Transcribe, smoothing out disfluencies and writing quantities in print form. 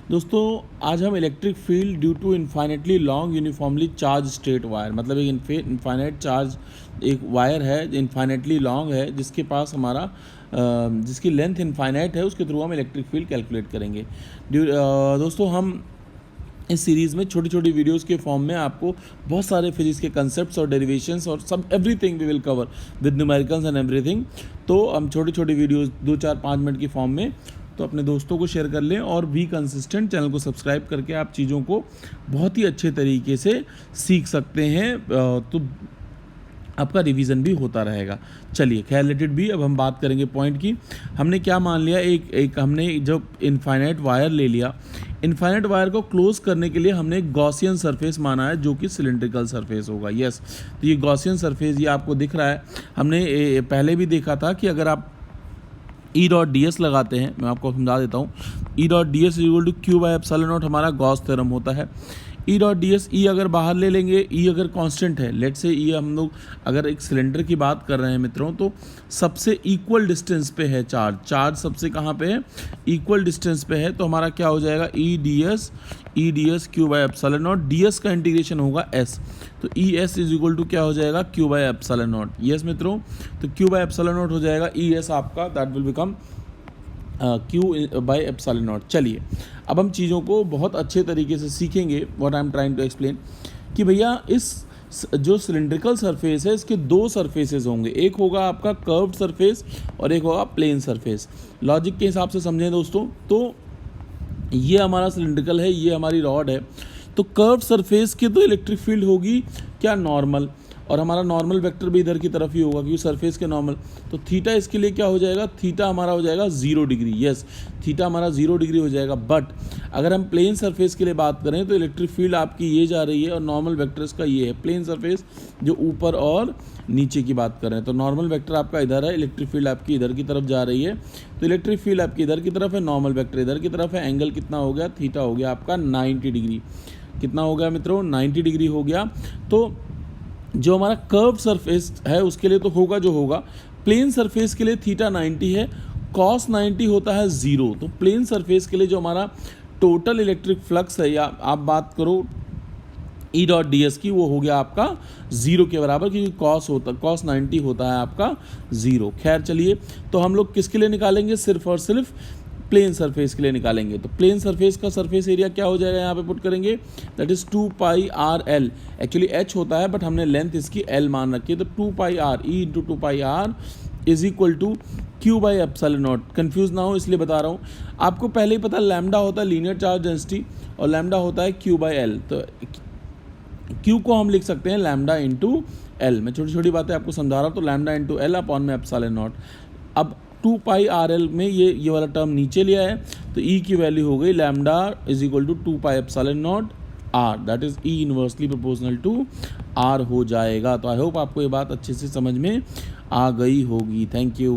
दोस्तों आज हम electric field due to infinitely long uniformly charge straight wire, मतलब एक इन्फाइनेट चार्ज एक वायर है, इन्फाइनेटली लॉन्ग है, जिसके पास हमारा जिसकी लेंथ इन्फाइनाइट है, उसके थ्रू हम इलेक्ट्रिक फील्ड कैलकुलेट करेंगे। दोस्तों हम इस सीरीज़ में छोटी छोटी वीडियोस के फॉर्म में आपको बहुत सारे फिजिक्स के कंसेप्ट्स और डेरिवेशंस और सब everything we will cover with numericals and everything. तो हम छोटी छोटी वीडियोस 2 4 5 मिनट की फॉर्म में तो अपने दोस्तों को शेयर कर लें और भी कंसिस्टेंट चैनल को सब्सक्राइब करके आप चीज़ों को बहुत ही अच्छे तरीके से सीख सकते हैं, तो आपका रिवीजन भी होता रहेगा। चलिए खैर रिलेटेड भी अब हम बात करेंगे पॉइंट की। हमने क्या मान लिया, एक हमने जब इनफाइनाइट वायर ले लिया, इनफाइनाइट वायर को क्लोज करने के लिए हमने एक गॉसियन सरफेस माना है जो कि सिलिंड्रिकल सरफेस होगा। यस, तो ये गॉसियन सरफेस ये आपको दिख रहा है। हमने पहले भी देखा था कि अगर आप ई डॉट डी एस लगाते हैं, मैं आपको समझा देता हूँ। E dot D S equal to Q by epsilon naught हमारा गॉस थ्योरम होता है। E dot D S, E अगर बाहर ले लेंगे, ई अगर कांस्टेंट है, लेट से ई हम लोग अगर एक सिलेंडर की बात कर रहे हैं मित्रों, तो सबसे इक्वल डिस्टेंस पे है चार्ज सबसे कहाँ पे है, इक्वल डिस्टेंस पे है। तो हमारा क्या हो जाएगा, E D S Q by epsilon naught, D S का इंटीग्रेशन होगा एस, तो E S is equal to क्या हो जाएगा, Q by epsilon naught. Yes मित्रों, तो क्यू बाय एप्सिलॉन नॉट हो जाएगा ई एस आपका, that will become Q by epsilon naught. चलिए अब हम चीज़ों को बहुत अच्छे तरीके से सीखेंगे। What I am trying to explain कि भैया इस जो सिलिंड्रिकल सरफेस है, इसके दो सरफेसेस होंगे, एक होगा आपका कर्व्ड सरफेस और एक होगा प्लेन सरफेस। लॉजिक के हिसाब से समझें दोस्तों, तो ये हमारा सिलिंड्रिकल है, ये हमारी रॉड है, तो कर्व्ड सरफेस की तो इलेक्ट्रिक फील्ड होगी क्या, नॉर्मल, और हमारा नॉर्मल वेक्टर भी इधर की तरफ ही होगा क्योंकि सरफेस के नॉर्मल। तो थीटा इसके लिए क्या हो जाएगा, थीटा हमारा हो जाएगा 0 डिग्री। यस, थीटा हमारा 0 डिग्री हो जाएगा। बट अगर हम प्लेन सरफेस के लिए बात करें तो इलेक्ट्रिक फील्ड आपकी ये जा रही है और नॉर्मल वेक्टर इसका ये है, प्लेन सरफेस जो ऊपर और नीचे की बात कर रहे हैं। तो नॉर्मल वेक्टर आपका इधर है, इलेक्ट्रिक फील्ड आपकी इधर की तरफ जा रही है, तो इलेक्ट्रिक फील्ड आपकी इधर की तरफ है, नॉर्मल वेक्टर इधर की तरफ है। एंगल कितना हो गया, थीटा हो गया आपका 90 डिग्री। कितना हो गया मित्रों, 90 डिग्री हो गया। तो जो हमारा कर्व सरफेस है उसके लिए तो होगा जो होगा, प्लेन सरफेस के लिए थीटा 90 है, कॉस 90 होता है 0। तो प्लेन सरफेस के लिए जो हमारा टोटल इलेक्ट्रिक फ्लक्स है, या आप बात करो ई डॉट डी एस की, वो हो गया आपका 0 के बराबर, क्योंकि कॉस 90 होता है आपका 0। खैर चलिए, तो हम लोग किसके लिए निकालेंगे, सिर्फ और सिर्फ प्लेन सरफेस के लिए निकालेंगे। तो प्लेन सरफेस का सरफेस एरिया क्या हो जाएगा, यहाँ पे पुट करेंगे, that is 2 pi R L. Actually H होता है बट हमने लेंथ इसकी एल मान रखी है, तो 2 pi R E into 2 pi R is equal to Q by epsilon not. Confuse ना हो इसलिए बता रहा हूँ, आपको पहले ही पता लैम्डा होता है लीनियर चार्ज डेंसिटी और लैम्डा होता है क्यू बाई एल। तो क्यू को हम लिख सकते हैं लैम्डा इंटू एल। मैं छोटी छोटी बातें आपको समझा रहा हूँ, तो लैम्डा इंटू एल अपॉन में एप्सिलॉन नॉट। अब 2 पाई आर एल में ये वाला टर्म नीचे लिया है, तो ई की वैल्यू हो गई lambda is equal to 2 pi epsilon naught R, that is E inversely proportional to R हो जाएगा। तो आई होप आपको ये बात अच्छे से समझ में आ गई होगी। Thank you.